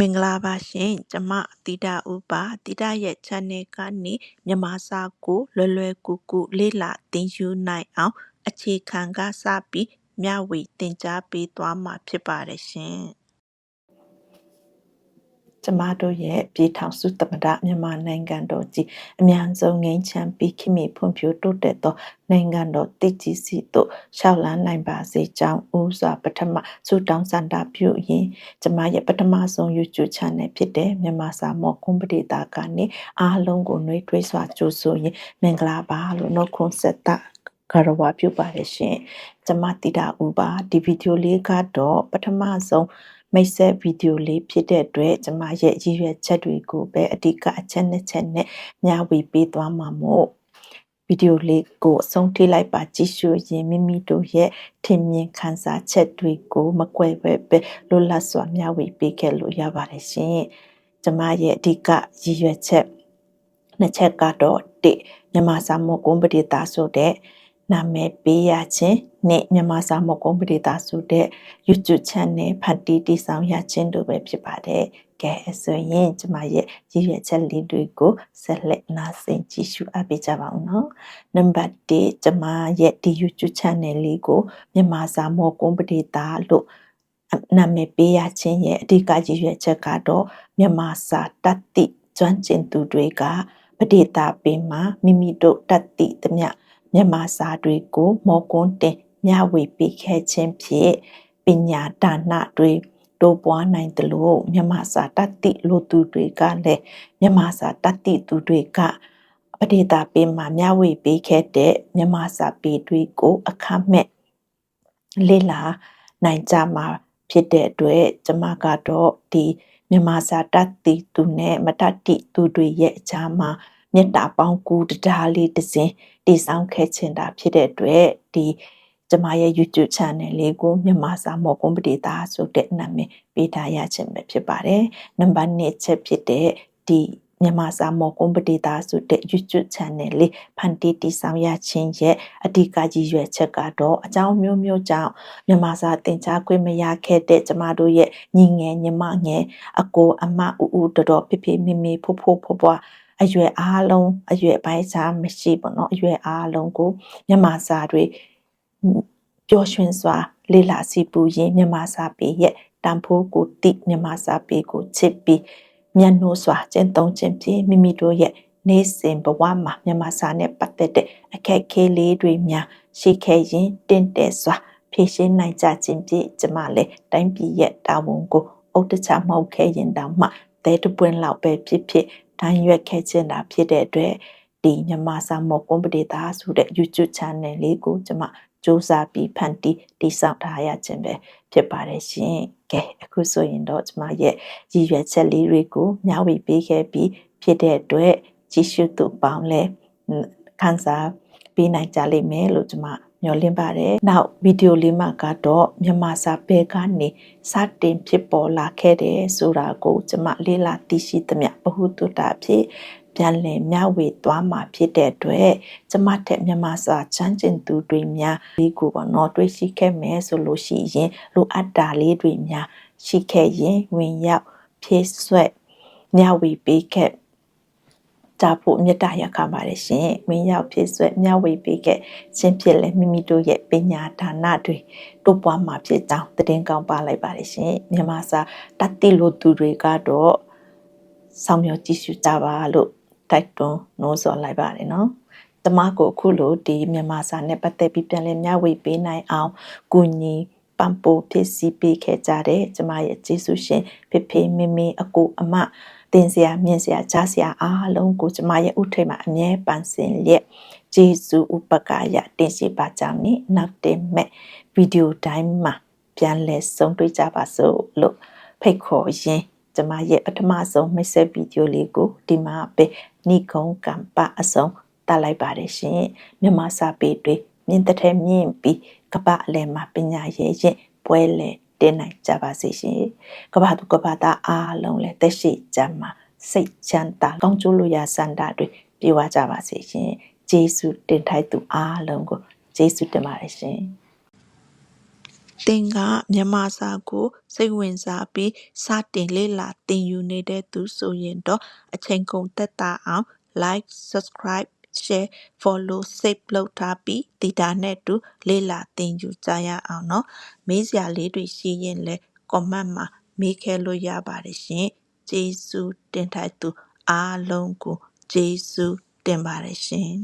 မင်္ဂလာပါရှင်ကျမတိတာဦးပါတိတာရဲ့ channel ကနေမြန်မာစာကိုလွယ်ကူကူလေ့လာသင်ယူနိုင်အောင်အခြေခံကစပြီးမျှဝေသင်ကြားပေးသွားမှာဖြစ်ပါတယ်ရှင်ကျမတို့ရဲ့ပြည်ထောင်စုသမ္မတမြန်မာနိုင်ငံတော်ကြီးအများဆုံးငြိမ်းချမ်းပြီးခိမိဖွံ့ဖြိုးတိုးတက်သောနိုင်ငံတော်တည်ကြည်စီသို့ရှောက်လန်းနိုင်ပါစေကြောင်းဦးစွာပထမဆုတောင်းဆန္ဒပြုရင်းကျမရဲ့ပထမဆုံး YouTube channel ဖြစ်တဲ့မြန်မာစာမောကွန်ပဒေတာကနေအားလုံးကိုနှွေးထွေးစွာကြိုဆိုရင်မင်္ဂလာပါလို့နှုတ်ခွန်းဆက်တာကရဝပြုပါရရှင်ကျမတိတာဦးပါဒီဗီဒီယိုလေးကတော့ပထမဆုံးမိတ်ဆက်ဗီဒီယိုလေးဖြစ်တဲ့အတွက်ကျမရဲ့ရည်ရွယ်ချက်တွေကိုပဲအဓိကအချက်နှစ်ချက်နဲ့မျှဝေပေးသွားမှာမို့ဗီဒီယိုလေးကိုအဆုံးထိလိုက်ပါကြည့်ရှုရင်မိမိတို့ရဲ့ထင်မြင်ခံစားချက်တွေကိုမကွဲပဲလွတ်လပ်စွာမျှဝေပေးခဲ့လို့ရပါတယ်ရှင်ကျမရဲ့အဓိကရည်ရွယ်ချက်နှစ်ချက်ကတော့မြန်မာစာမောကွန်ပဒေတာဆိုတဲ့နာမည်ပေးရခြင်းနဲ့မြန်မာစာမောကွန်ပဒေတာဆိုတဲ့ YouTube channel ဖတ်တီးတည်ဆောင်ရခြင်းတို့ပဲဖြစ်ပါတယ်။ကဲဆိုရင်ကျမရဲ့ရည်ရွယ်ချက်လေးတွေကိုဆက်လက်နားဆင်ကြည့်ရှုအပ်ပေးကြပါဦးနော်။နံပါတ်1ကျမရဲ့ဒီ YouTube channel လေးကိုမြန်မာစာမောကွန်ပဒေတာလို့နာမည်ပေးရခြင်းရဲ့အဓိကရည်ရွယ်ချက်ကတော့မြန်မာစာတတ်သိကျွမ်းကျင်သူတွေကပဒေတာပင်မှာမိမိတို့တတ်သိသမျှမြန်မာစာတွေကိုမောကွန်းတင်မျှဝေပေးခဲ့ခြင်းဖြင့်ပညာဒါနတွေတိုးပွားနိုင်သလိုမြန်မာစာတတ်သိလိုသူတွေကလည်းမြန်မာစာတတ်သိသူတွေကပဒေတာပင်မှာမျှဝေပေးခဲ့တဲ့မြန်မာစာပေတွေကိုအခမဲ့လေ့လာနိုင်ကြမှာဖြစ်တဲ့အတွက်ကျမကတော့ဒီမြန်မာစာတတ်သိသူနဲ့မတတ်သိသူတွေရဲ့အကြားမှာမေတ္တာပေါင်းကူတရားလေးတစ်စင်တည်ဆောင်ခဲ့ခြင်းတာဖြစ်တဲ့အတွက်ဒီကျမရဲ့ YouTube channel လေးကိုမြန်မာစာမောကွန်ပဒေတာဆိုတဲ့နာမည်ပေးထားရခြင်းပဲဖြစ်ပါတယ်။နံပါတ်2ချက်ဖြစ်တဲ့ဒီမြန်မာစာမောကွန်ပဒေတာဆိုတဲ့ YouTube channel လေးဖန်တီးတည်ဆောင်ရခြင်းရဲ့အဓိကရည်ရွယ်ချက်ကတော့အကြောင်းမျိုးမျိုးကြောင့်မြန်မာစာသင်ကြားခွင့်မရခဲ့တဲ့ကျမတို့ရဲ့ညီငယ်ညီမငယ်အကိုအမဦးတော်ဖေဖေမေမေဖိုးဖိုးဖွားဖွားအရွယ်အားလုံးအရွယ်ပိုင်းခြားမရှိပေါ့နော်အရွယ်အားလုံးကိုမြန်မာစာတွေပျော်ရွှင်စွာလေ့လာစီပူရင်းမြန်မာစာပေရဲ့တန်ဖိုးကိုသိမြန်မာစာပေကိုချစ်ပြီးမျက်နှိုးစွာကျင့်သုံးခြင်းဖြင့်မိမိတို့ရဲ့နေ့စဉ်ဘဝမှာမြန်မာစာနဲ့ပတ်သက်တဲ့အခက်အခဲလေးတွေများရှိခဲ့ရင်တင့်တယ်စွာဖြေရှင်းနိုင်ကြခြင်းဖြင့်ကျမလည်းတိုင်းပြည်ရဲ့တာဝန်ကိုအုတ်တချမဟုတ်ခဲ့ရင်တောင်မှတဲတပွင့်လောက်ပဲဖြစ်ဖြစ်တန်းရွက်ခဲ့ခြင်းတာဖြစ်တဲ့အတွက်ဒီမြန်မာစာမောကွန်ပဒေတာဆိုတဲ့ YouTube channel လေးကိုကျမစူးစမ်းပြီးဖန်တီးတည်ဆောက်ထားရခြင်းပဲဖြစ်ပါတယ်ရှင်။ကဲအခုဆိုရင်တော့ကျမရဲ့ရည်ရွယ်ချက်လေးတွေကိုမျှဝေပေးခဲ့ပြီးဖြစ်တဲ့အတွက်ကြည့်ရှုသူပေါင်းလည်းခံစားပေးနိုင်ကြလိမ့်မယ်လို့ကျမမျှော်လင့်ပါတယ်။နောက်ဗီဒီယိုလေးမှာကတော့မြန်မာစာပေကနေစတင်ဖြစ်ပေါ်လာခဲ့တဲ့ဆိုတာကိုကျမလေ့လာသိရှိသမျှဗဟုသုတဖြစ်ပြန်လည်မျှဝေသွားမှာဖြစ်တဲ့အတွက်ကျမထက်မြန်မာစာချမ်းကျင်သူတွေများဒီကိုပေါ့နော်တွေ့ရှိခဲ့မယ်ဆိုလို့ရှိရင်လိုအပ်တာလေးတွေများရှိခဲ့ရင်ဝင်ရောက်ဖြည့်ဆွက်မျှဝေပေးခဲ့ကြဖို့မြတ်တာရက်ခါပါတယ်ရှင်ဝင်ရောက်ဖြည့်ဆွက်မျှဝေပေးခဲ့ခြင်းဖြစ်လဲမိမိတို့ရဲ့ပညာဒါနတွေတိုးပွားမှာဖြစ်ကြောင်းသတင်းကောင်းပါလိုက်ပါတယ်ရှင်မြန်မာစာတတ်သိလို့သူတွေကတော့ဆောင်မြော်ကြည့်ရှုကြပါလို့တိုက်တွန်းနှိုးဆော်လိုက်ပါတယ်နော်တမကိုအခုလိုဒီမြန်မာစာနဲ့ပတ်သက်ပြီးပြန်လည်မျှဝေပေးနိုင်အောင်ကူညီပံ့ပိုးဖြစ်စီပေးခဲ့ကြတဲ့ကျမရဲ့ကျေးဇူးရှင်ဖေဖေမေမေအကိုအမတင်စရာမြင့်စရာကြားစရာအားလုံးကိုကျမရဲ့ဥထိတ်မှာအမြဲပန်းစင်လျက်ကျေးဇူးဥပကာယတင်ရှိပါကြောင်းနဲ့နောက်တင်မဲ့ဗီဒီယိုတိုင်းမှာပြန်လည်ဆုံးတွေ့ကြပါစို့လို့ဖိတ်ခေါ်ရင်းကျမရဲ့ပထမဆုံးမိတ်ဆက်ဗီဒီယိုလေးကိုဒီမှာပဲနိဂုံးကံပအဆုံးတက်လိုက်ပါတယ်ရှင်မြန်မာစာပေတွေမြင့်တဲ့မြင့်ပြီးကပ္ပအလယ်မှာပညာရေးရင်ပွဲလေတင်နိုင်ကြပါစေရှင်ကပ္ပသူကပ္ပသားအားလုံးလည်းသက်ရှိကြမှာစိတ်ချမ်းသာကောင်းကျိုးလိုရာစန္ဒတွေပြေဝကြပါစေရှင်ကျေးဇူးတင်ထိုက်သူအားလုံးကိုကျေးဇူးတင်ပါတယ်ရှင် သင်ကမြန်မာစာကိုစိတ်ဝင်စားပြီးစတင်လေ့လာသင်ယူနေတဲ့သူဆိုရင်တော့အချိန်ကုန်သက်သာအောင် like subscribe share follow save လုပ်ထားပြီးဒီတာနဲ့တူလေ့လာသင်ယူကြရအောင်နော်မေးစရာလေးတွေရှိရင်လည်း comment မှာမေးခဲလို့ရပါတယ်ရှင်ကျေးဇူးတင်ထိုက်သူအားလုံးကိုကျေးဇူးတင်ပါတယ်ရှင်